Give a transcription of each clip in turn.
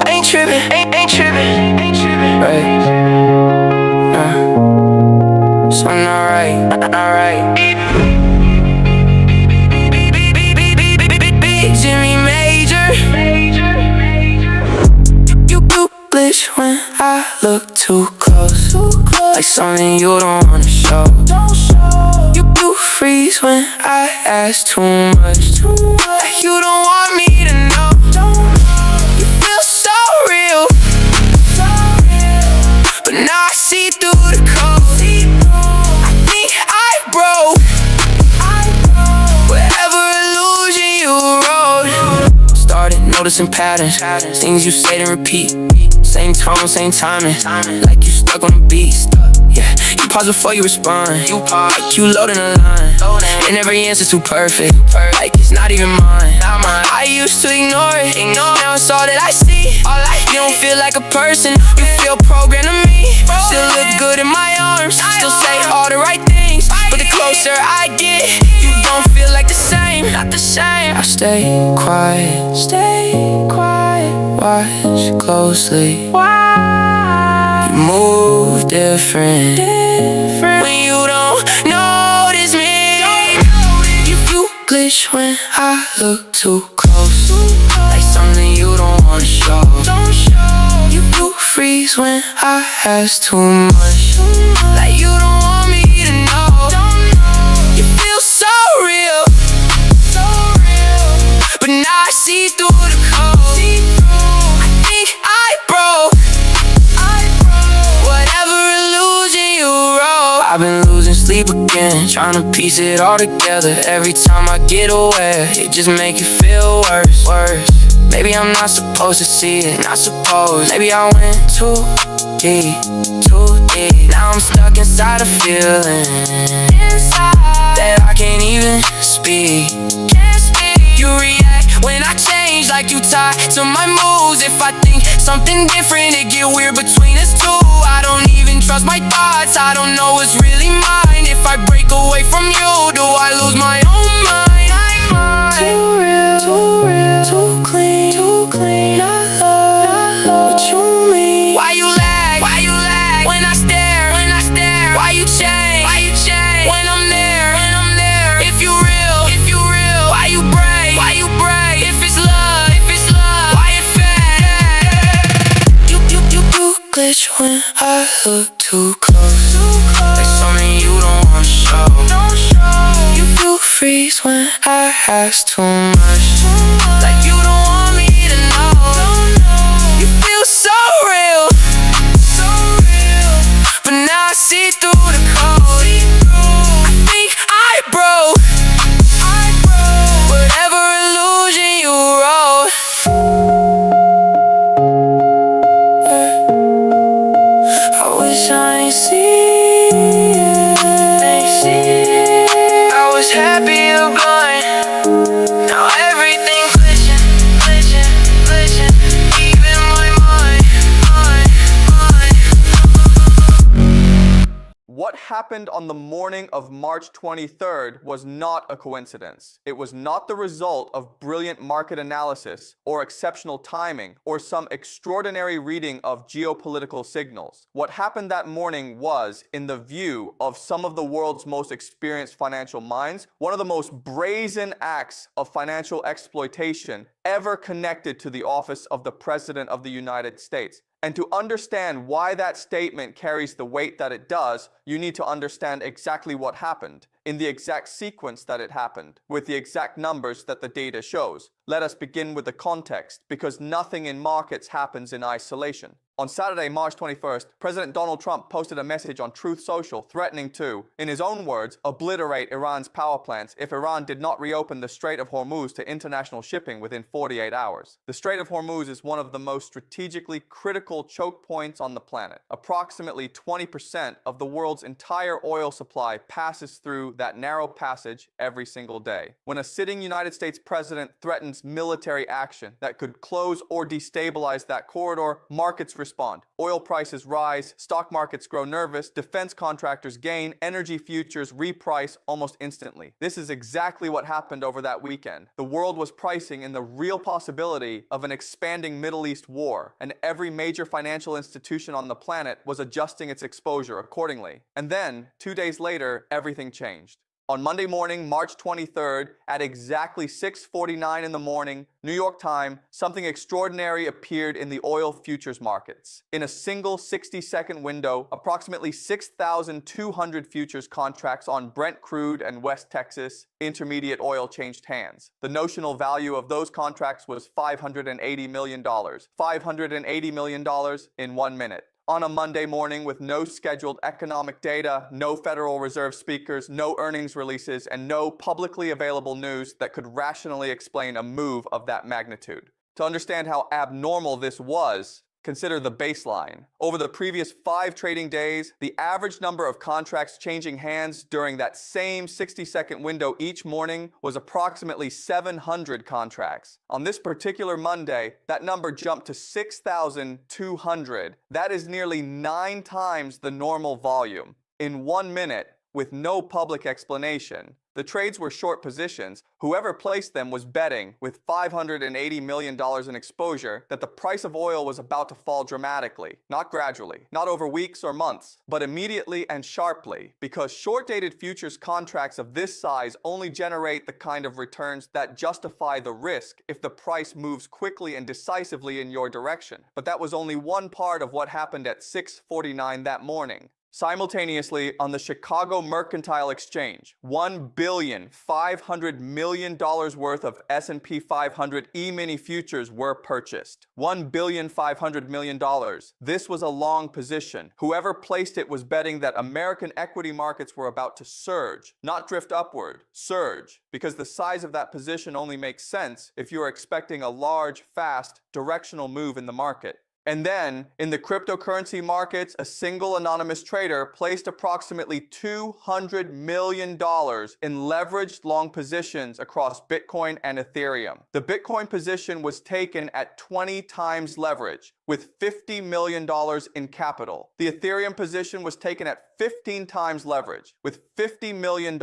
Ain't trippin', ain't trippin', right? Something alright. Jimmy Major. You glitch when I look too close, like something you don't wanna show. You freeze when I ask too much, like you don't want me to know. You feel so real, but now I see through the code. I think I broke whatever illusion you wrote. Started noticing patterns, things you say and repeat. Same tone, same timing, like you stuck on the beat. Yeah, you pause before you respond. Like you loading a line, and every answer's too perfect, like it's not even mine. I used to ignore it, now it's all that I see. You don't feel like a person, you feel programmed to me. Still look good in my arms, still say all the right things, but the closer I get, you don't feel like the same. Not the same. I stay quiet, watch closely. You move different when you don't notice me. You glitch when I look too close, like something you don't wanna show. You freeze when I ask too much, like you don't want me to know. You feel so real, but now I see through the code. I think I broke whatever illusion you wrote. I've been losing sleep again, trying to piece it all together. Every time I get aware, it just make it feel worse. Maybe I'm not supposed to see it, not supposed. Maybe I went too deep. Now I'm stuck inside a feeling that I can't even speak. You react when I change, like you tied to my moves. If I think something different, it get weird between us two. I don't even trust my thoughts, I don't know what's really mine. If I break away from you, do I lose my own mind? Too real, too clean. I love what you mean. Why you lag when I stare? Why you change when I'm there? If you real, why you break? If it's love, why it fade? You glitch when I look too close, like something you don't wanna show. You freeze when I ask too much, like you don't want me to know. You feel so real, but now I see through the code. I think I broke whatever illusion you wrote. I wish I ain't see it. I was happy you're gone. Now everything glitching, even my mind. What happened on the morning of March 23rd was not a coincidence. It was not the result of brilliant market analysis or exceptional timing or some extraordinary reading of geopolitical signals. What happened that morning was, in the view of some of the world's most experienced financial minds, one of the most brazen acts of financial exploitation ever connected to the office of the President of the United States. And to understand why that statement carries the weight that it does, you need to understand exactly what happened, in the exact sequence that it happened, with the exact numbers that the data shows. Let us begin with the context, because nothing in markets happens in isolation. On Saturday, March 21st, President Donald Trump posted a message on Truth Social threatening to, in his own words, obliterate Iran's power plants if Iran did not reopen the Strait of Hormuz to international shipping within 48 hours. The Strait of Hormuz is one of the most strategically critical choke points on the planet. Approximately 20% of the world's entire oil supply passes through that narrow passage every single day. When a sitting United States president threatens military action that could close or destabilize that corridor, markets respond. Oil prices rise, stock markets grow nervous, defense contractors gain, energy futures reprice almost instantly. This is exactly what happened over that weekend. The world was pricing in the real possibility of an expanding Middle East war, and every major financial institution on the planet was adjusting its exposure accordingly. And then, 2 days later, everything changed. On Monday morning, March 23rd, at exactly 6:49 in the morning, New York time, something extraordinary appeared in the oil futures markets. In a single 60-second window, approximately 6,200 futures contracts on Brent crude and West Texas Intermediate oil changed hands. The notional value of those contracts was $580 million. $580 million in 1 minute. On a Monday morning with no scheduled economic data, no Federal Reserve speakers, no earnings releases, and no publicly available news that could rationally explain a move of that magnitude. To understand how abnormal this was, consider the baseline. Over the previous 5 trading days, the average number of contracts changing hands during that same 60-second window each morning was approximately 700 contracts. On this particular Monday, that number jumped to 6,200. That is nearly 9 times the normal volume. In 1 minute, with no public explanation. The trades were short positions. Whoever placed them was betting, with $580 million in exposure, that the price of oil was about to fall dramatically, not gradually, not over weeks or months, but immediately and sharply, because short-dated futures contracts of this size only generate the kind of returns that justify the risk if the price moves quickly and decisively in your direction. But that was only one part of what happened at 6:49 that morning. Simultaneously, on the Chicago Mercantile Exchange, $1.5 billion worth of S&P 500 E-mini futures were purchased. $1.5 billion. This was a long position. Whoever placed it was betting that American equity markets were about to surge, not drift upward, surge, because the size of that position only makes sense if you are expecting a large, fast, directional move in the market. And then, in the cryptocurrency markets, a single anonymous trader placed approximately $200 million in leveraged long positions across Bitcoin and Ethereum. The Bitcoin position was taken at 20 times leverage, with $50 million in capital. The Ethereum position was taken at 15 times leverage, with $50 million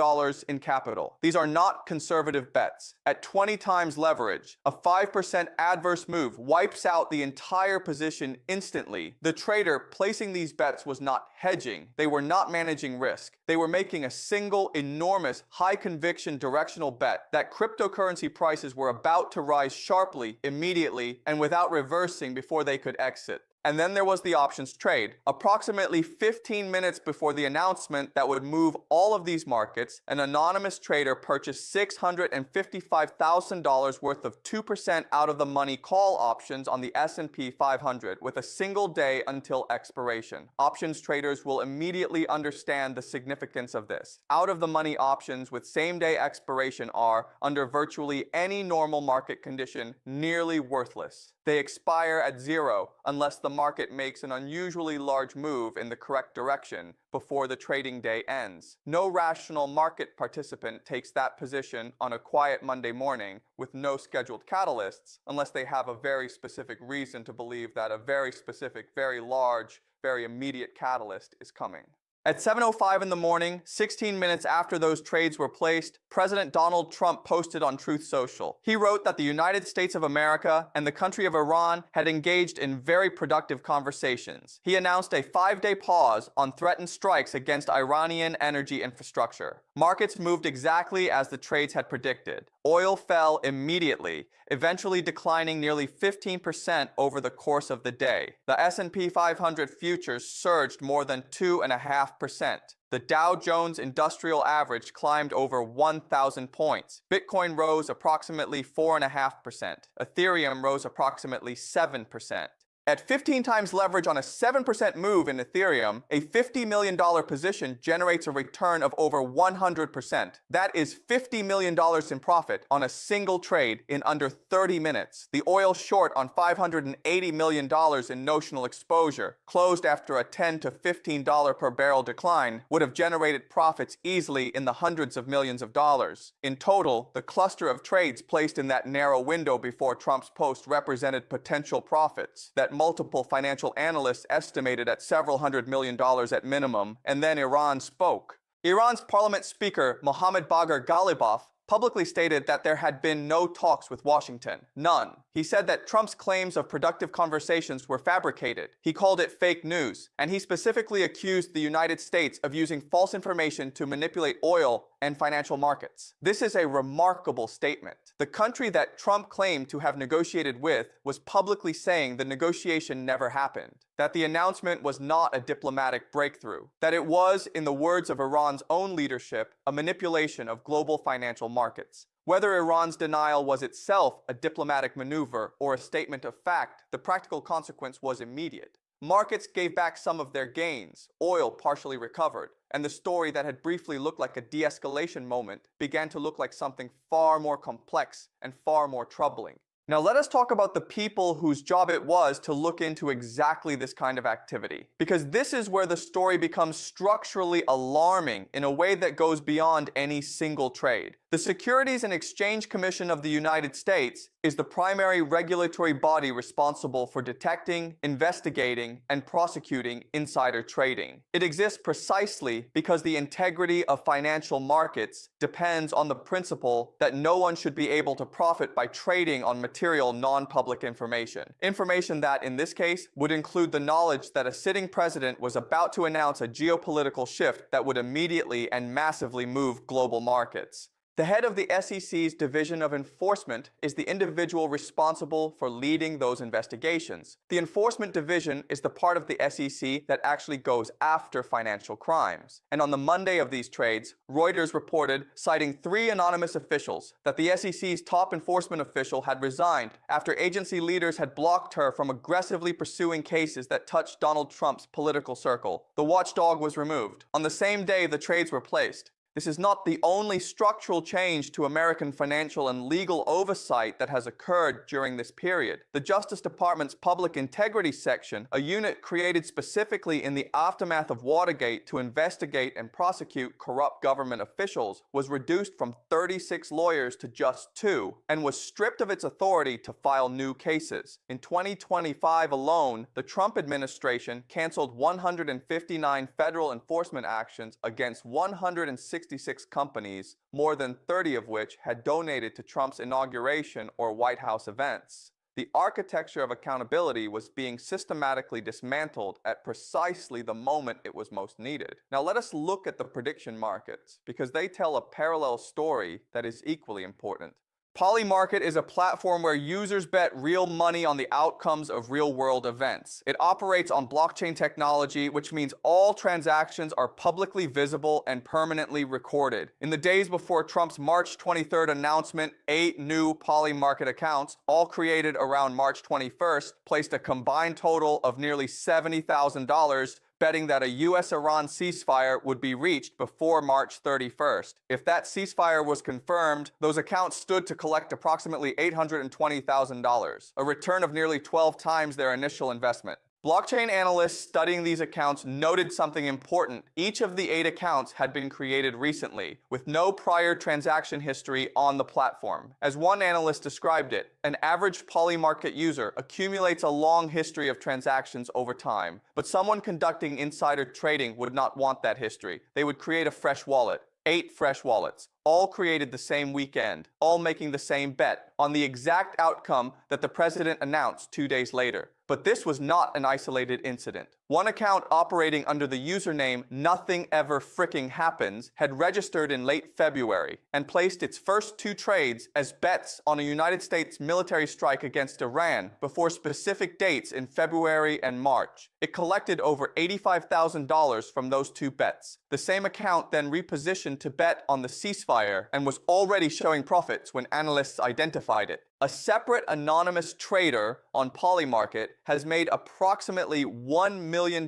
in capital. These are not conservative bets. At 20 times leverage, a 5% adverse move wipes out the entire position instantly. The trader placing these bets was not hedging. They were not managing risk. They were making a single, enormous, high-conviction directional bet that cryptocurrency prices were about to rise sharply, immediately, and without reversing before they could exit. And then there was the options trade. Approximately 15 minutes before the announcement that would move all of these markets, an anonymous trader purchased $655,000 worth of 2% out-of-the-money call options on the S&P 500 with a single day until expiration. Options traders will immediately understand the significance of this. Out-of-the-money options with same-day expiration are, under virtually any normal market condition, nearly worthless. They expire at zero unless the market makes an unusually large move in the correct direction before the trading day ends. No rational market participant takes that position on a quiet Monday morning with no scheduled catalysts unless they have a very specific reason to believe that a very specific, very large, very immediate catalyst is coming. At 7:05 in the morning, 16 minutes after those trades were placed, President Donald Trump posted on Truth Social. He wrote that the United States of America and the country of Iran had engaged in very productive conversations. He announced a 5-day pause on threatened strikes against Iranian energy infrastructure. Markets moved exactly as the trades had predicted. Oil fell immediately, eventually declining nearly 15% over the course of the day. The S&P 500 futures surged more than 2.5%. The Dow Jones Industrial Average climbed over 1,000 points. Bitcoin rose approximately 4.5%. Ethereum rose approximately 7%. At 15 times leverage on a 7% move in Ethereum, a $50 million position generates a return of over 100%. That is $50 million in profit on a single trade in under 30 minutes. The oil short on $580 million in notional exposure, closed after a $10 to $15 per barrel decline, would have generated profits easily in the hundreds of millions of dollars. In total, the cluster of trades placed in that narrow window before Trump's post represented potential profits that multiple financial analysts estimated at several $100 million at minimum, and then Iran spoke. Iran's parliament speaker, Mohammad Bagher Ghalibaf, publicly stated that there had been no talks with Washington. None. He said that Trump's claims of productive conversations were fabricated. He called it fake news, and he specifically accused the United States of using false information to manipulate oil and financial markets. This is a remarkable statement. The country that Trump claimed to have negotiated with was publicly saying the negotiation never happened, that the announcement was not a diplomatic breakthrough, that it was, in the words of Iran's own leadership, a manipulation of global financial markets. Whether Iran's denial was itself a diplomatic maneuver or a statement of fact, the practical consequence was immediate. Markets gave back some of their gains, oil partially recovered, and the story that had briefly looked like a de-escalation moment began to look like something far more complex and far more troubling. Now let us talk about the people whose job it was to look into exactly this kind of activity, because this is where the story becomes structurally alarming in a way that goes beyond any single trade. The Securities and Exchange Commission of the United States is the primary regulatory body responsible for detecting, investigating, and prosecuting insider trading. It exists precisely because the integrity of financial markets depends on the principle that no one should be able to profit by trading on material non-public information. Information that, in this case, would include the knowledge that a sitting president was about to announce a geopolitical shift that would immediately and massively move global markets. The head of the SEC's Division of Enforcement is the individual responsible for leading those investigations. The Enforcement Division is the part of the SEC that actually goes after financial crimes. And on the Monday of these trades, Reuters reported, citing 3 anonymous officials, that the SEC's top enforcement official had resigned after agency leaders had blocked her from aggressively pursuing cases that touched Donald Trump's political circle. The watchdog was removed. On the same day the trades were placed. This is not the only structural change to American financial and legal oversight that has occurred during this period. The Justice Department's Public Integrity Section, a unit created specifically in the aftermath of Watergate to investigate and prosecute corrupt government officials, was reduced from 36 lawyers to just 2, and was stripped of its authority to file new cases. In 2025 alone, the Trump administration canceled 159 federal enforcement actions against 166 companies, more than 30 of which had donated to Trump's inauguration or White House events. The architecture of accountability was being systematically dismantled at precisely the moment it was most needed. Now let us look at the prediction markets, because they tell a parallel story that is equally important. Polymarket is a platform where users bet real money on the outcomes of real-world events. It operates on blockchain technology, which means all transactions are publicly visible and permanently recorded. In the days before Trump's March 23rd announcement, 8 new Polymarket accounts, all created around March 21st, placed a combined total of nearly $70,000 betting that a US-Iran ceasefire would be reached before March 31st. If that ceasefire was confirmed, those accounts stood to collect approximately $820,000, a return of nearly 12 times their initial investment. Blockchain analysts studying these accounts noted something important. Each of the 8 accounts had been created recently, with no prior transaction history on the platform. As one analyst described it, an average Polymarket user accumulates a long history of transactions over time, but someone conducting insider trading would not want that history. They would create a fresh wallet. 8 fresh wallets, all created the same weekend, all making the same bet on the exact outcome that the president announced 2 days later. But this was not an isolated incident. One account operating under the username Nothing Ever Fricking Happens had registered in late February and placed its first 2 trades as bets on a United States military strike against Iran before specific dates in February and March. It collected over $85,000 from those 2 bets. The same account then repositioned to bet on the ceasefire and was already showing profits when analysts identified it. A separate anonymous trader on Polymarket has made approximately $1 million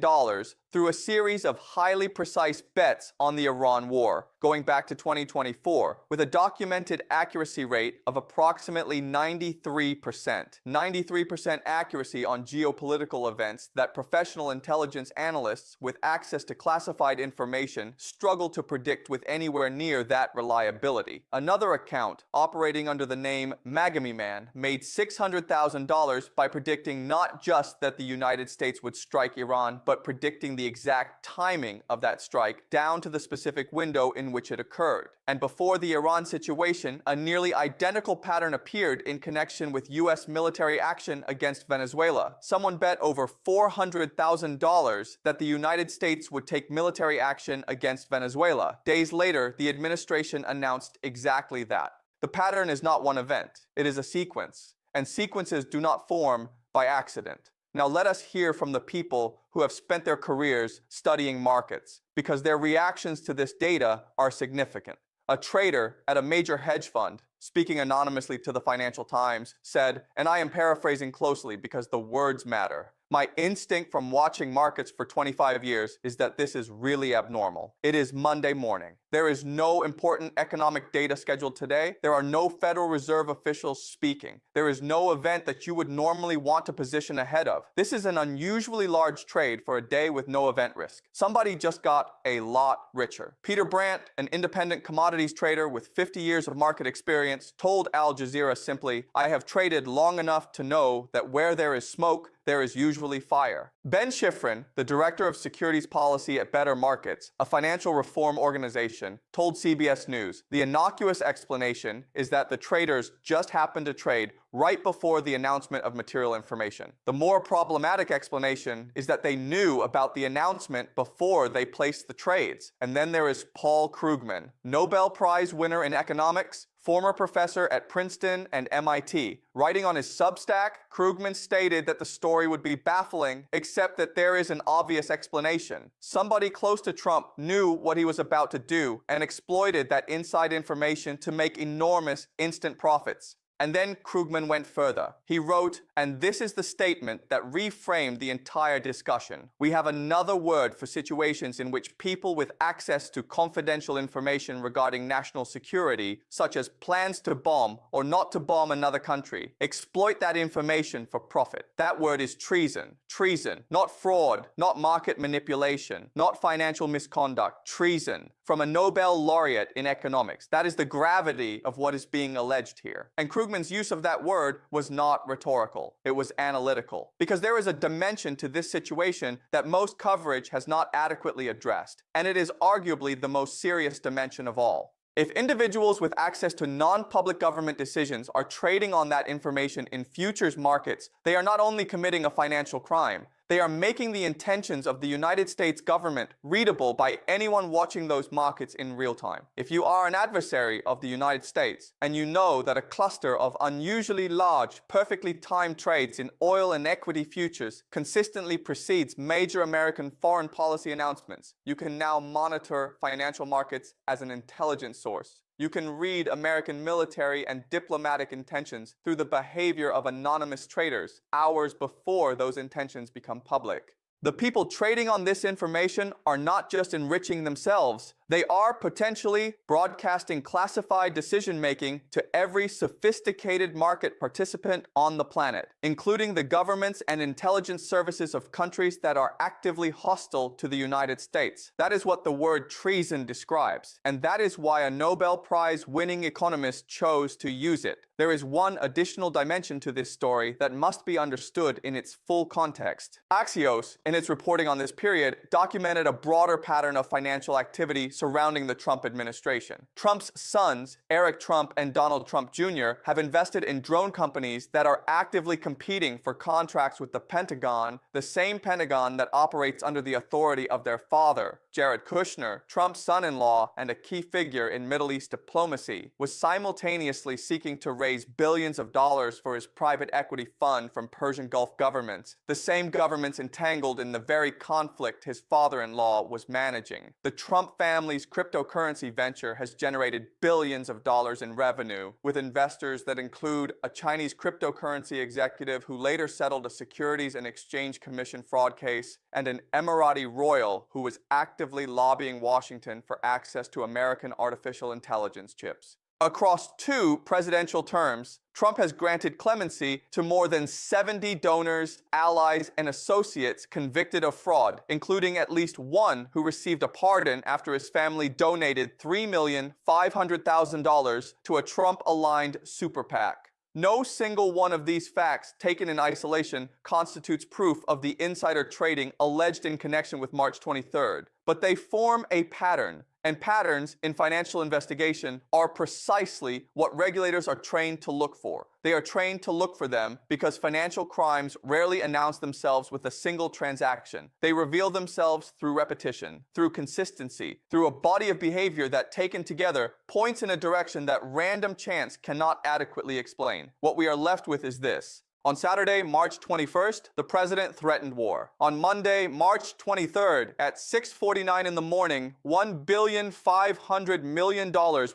through a series of highly precise bets on the Iran war, going back to 2024, with a documented accuracy rate of approximately 93%. 93% accuracy on geopolitical events that professional intelligence analysts with access to classified information struggle to predict with anywhere near that reliability. Another account, operating under the name Magami Man, made $600,000 by predicting not just that the United States would strike Iran, but predicting the exact timing of that strike down to the specific window in which it occurred. And before the Iran situation, a nearly identical pattern appeared in connection with US military action against Venezuela. Someone bet over $400,000 that the United States would take military action against Venezuela. Days later, the administration announced exactly that. The pattern is not one event, it is a sequence, and sequences do not form by accident. Now let us hear from the people who have spent their careers studying markets, because their reactions to this data are significant. A trader at a major hedge fund, speaking anonymously to the Financial Times, said, and I am paraphrasing closely because the words matter, "My instinct from watching markets for 25 years is that this is really abnormal. It is Monday morning. There is no important economic data scheduled today. There are no Federal Reserve officials speaking. There is no event that you would normally want to position ahead of. This is an unusually large trade for a day with no event risk. Somebody just got a lot richer." Peter Brandt, an independent commodities trader with 50 years of market experience, told Al Jazeera simply, "I have traded long enough to know that where there is smoke, there is usually fire." Ben Shifrin, the director of securities policy at Better Markets, a financial reform organization, told CBS News, "The innocuous explanation is that the traders just happened to trade right before the announcement of material information. The more problematic explanation is that they knew about the announcement before they placed the trades." And then there is Paul Krugman, Nobel Prize winner in economics, former professor at Princeton and MIT. Writing on his Substack, Krugman stated that the story would be baffling, except that there is an obvious explanation. Somebody close to Trump knew what he was about to do and exploited that inside information to make enormous instant profits. And then Krugman went further. He wrote, and this is the statement that reframed the entire discussion: "We have another word for situations in which people with access to confidential information regarding national security, such as plans to bomb or not to bomb another country, exploit that information for profit. That word is treason. Treason, not fraud, not market manipulation, not financial misconduct. Treason. From a Nobel laureate in economics. That is the gravity of what is being alleged here." And Krugman's use of that word was not rhetorical. It was analytical. Because there is a dimension to this situation that most coverage has not adequately addressed. And it is arguably the most serious dimension of all. If individuals with access to non-public government decisions are trading on that information in futures markets, they are not only committing a financial crime, they are making the intentions of the United States government readable by anyone watching those markets in real time. If you are an adversary of the United States and you know that a cluster of unusually large, perfectly timed trades in oil and equity futures consistently precedes major American foreign policy announcements, you can now monitor financial markets as an intelligence source. You can read American military and diplomatic intentions through the behavior of anonymous traders hours before those intentions become public. The people trading on this information are not just enriching themselves, they are potentially broadcasting classified decision-making to every sophisticated market participant on the planet, including the governments and intelligence services of countries that are actively hostile to the United States. That is what the word treason describes, and that is why a Nobel Prize-winning economist chose to use it. There is one additional dimension to this story that must be understood in its full context. Axios, in its reporting on this period, documented a broader pattern of financial activity surrounding the Trump administration. Trump's sons, Eric Trump and Donald Trump Jr., have invested in drone companies that are actively competing for contracts with the Pentagon, the same Pentagon that operates under the authority of their father. Jared Kushner, Trump's son-in-law and a key figure in Middle East diplomacy, was simultaneously seeking to raise billions of dollars for his private equity fund from Persian Gulf governments, the same governments entangled in the very conflict his father-in-law was managing. The Trump family family's cryptocurrency venture has generated billions of dollars in revenue, with investors that include a Chinese cryptocurrency executive who later settled a Securities and Exchange Commission fraud case, and an Emirati royal who was actively lobbying Washington for access to American artificial intelligence chips. Across 2 presidential terms, Trump has granted clemency to more than 70 donors, allies, and associates convicted of fraud, including at least one who received a pardon after his family donated $3,500,000 to a Trump-aligned super PAC. No single one of these facts, taken in isolation, constitutes proof of the insider trading alleged in connection with March 23rd, but they form a pattern. And patterns in financial investigation are precisely what regulators are trained to look for. They are trained to look for them because financial crimes rarely announce themselves with a single transaction. They reveal themselves through repetition, through consistency, through a body of behavior that, taken together, points in a direction that random chance cannot adequately explain. What we are left with is this. On Saturday, March 21st, the president threatened war. On Monday, March 23rd, at 6:49 in the morning, $1.5 billion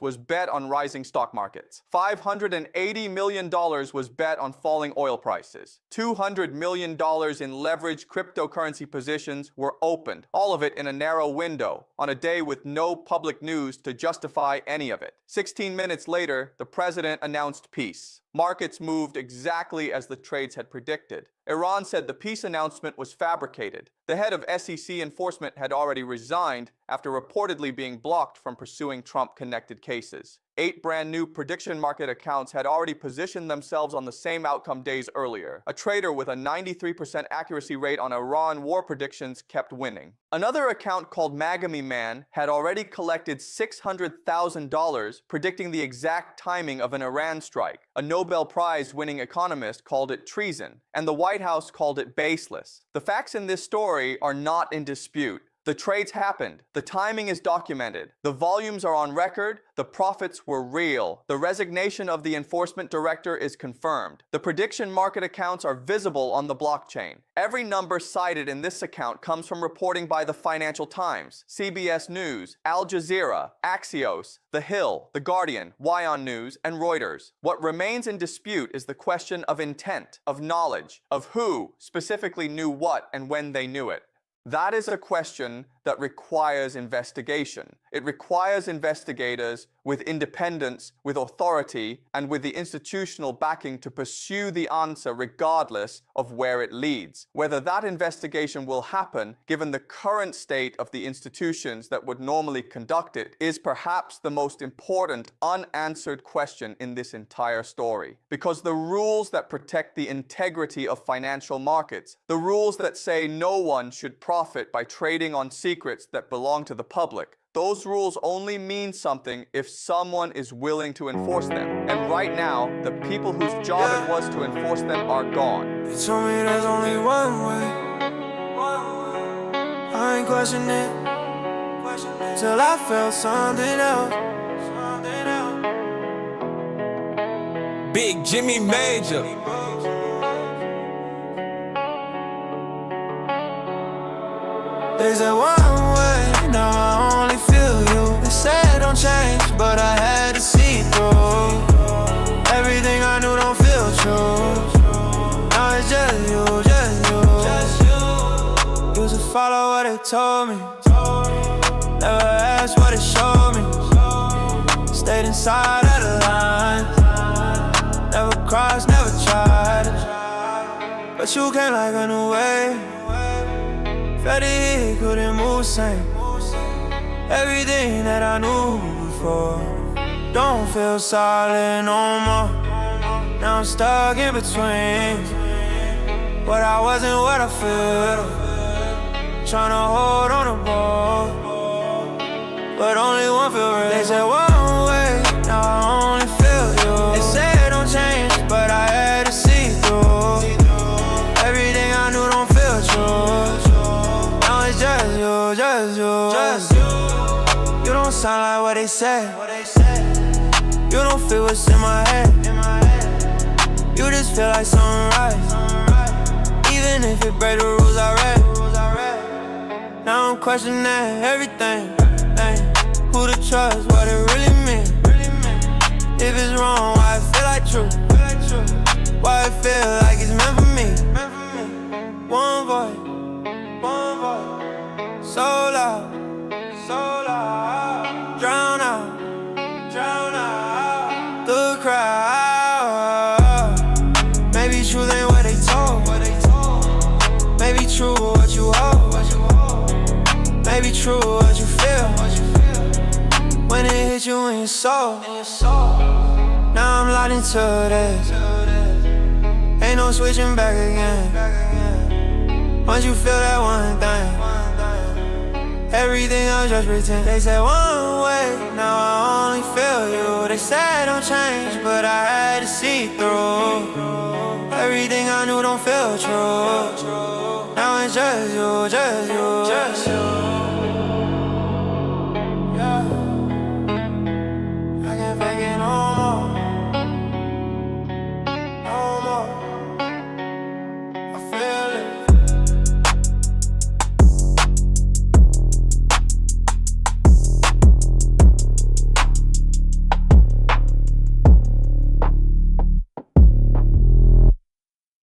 was bet on rising stock markets. $580 million was bet on falling oil prices. $200 million in leveraged cryptocurrency positions were opened, all of it in a narrow window, on a day with no public news to justify any of it. 16 minutes later, the president announced peace. Markets moved exactly as the trades had predicted. Iran said the peace announcement was fabricated. The head of SEC enforcement had already resigned after reportedly being blocked from pursuing Trump-connected cases. 8 brand new prediction market accounts had already positioned themselves on the same outcome days earlier. A trader with a 93% accuracy rate on Iran war predictions kept winning. Another account called Magami Man had already collected $600,000 predicting the exact timing of an Iran strike. A Nobel Prize-winning economist called it treason, and the White House called it baseless. The facts in this story are not in dispute. The trades happened. The timing is documented. The volumes are on record. The profits were real. The resignation of the enforcement director is confirmed. The prediction market accounts are visible on the blockchain. Every number cited in this account comes from reporting by the Financial Times, CBS News, Al Jazeera, Axios, The Hill, The Guardian, Wyon News, and Reuters. What remains in dispute is the question of intent, of knowledge, of who specifically knew what and when they knew it. That is a question that requires investigation. It requires investigators with independence, with authority, and with the institutional backing to pursue the answer regardless of where it leads. Whether that investigation will happen, given the current state of the institutions that would normally conduct it, is perhaps the most important unanswered question in this entire story. Because the rules that protect the integrity of financial markets, the rules that say no one should profit by trading on secrets that belong to the public, those rules only mean something if someone is willing to enforce them. And right now, the people whose job it was to enforce them are gone. You told me there's only one way. I ain't questioning it till I felt something else. Big Jimmy Major. They said one way, now I only feel you. They said don't change, but I had to see through. Everything I knew don't feel true. Now it's just you, just you. Used to follow what they told me, never asked what it showed me. Stayed inside of the lines, never crossed, never tried. But you came like a new wave. Felt it, couldn't move same. Everything that I knew before don't feel solid no more. Now I'm stuck in between what I was and what I feel. Tryna hold on to both, but only one feel real. They said one way, now I only feel you. They said don't change, but I had to see through. Everything I knew don't feel true. It's just you, just you, just you. You don't sound like what they say. You don't feel what's in my head. You just feel like sunrise, even if it break the rules I read. Now I'm questioning everything. Who to trust, what it really mean? If it's wrong, why it feel like true? Why it feel like it's meant for me? One voice, so loud, drown out the crowd. Maybe truth ain't what they told. Maybe true what you hold. Maybe true what you feel. When it hits you in your soul. Now I'm locked into this. Ain't no switching back again. Once you feel that one thing, everything else just pretend. They said one way, now I only feel you. They said don't change, but I had to see through. Everything I knew don't feel true. Now it's just you, just you.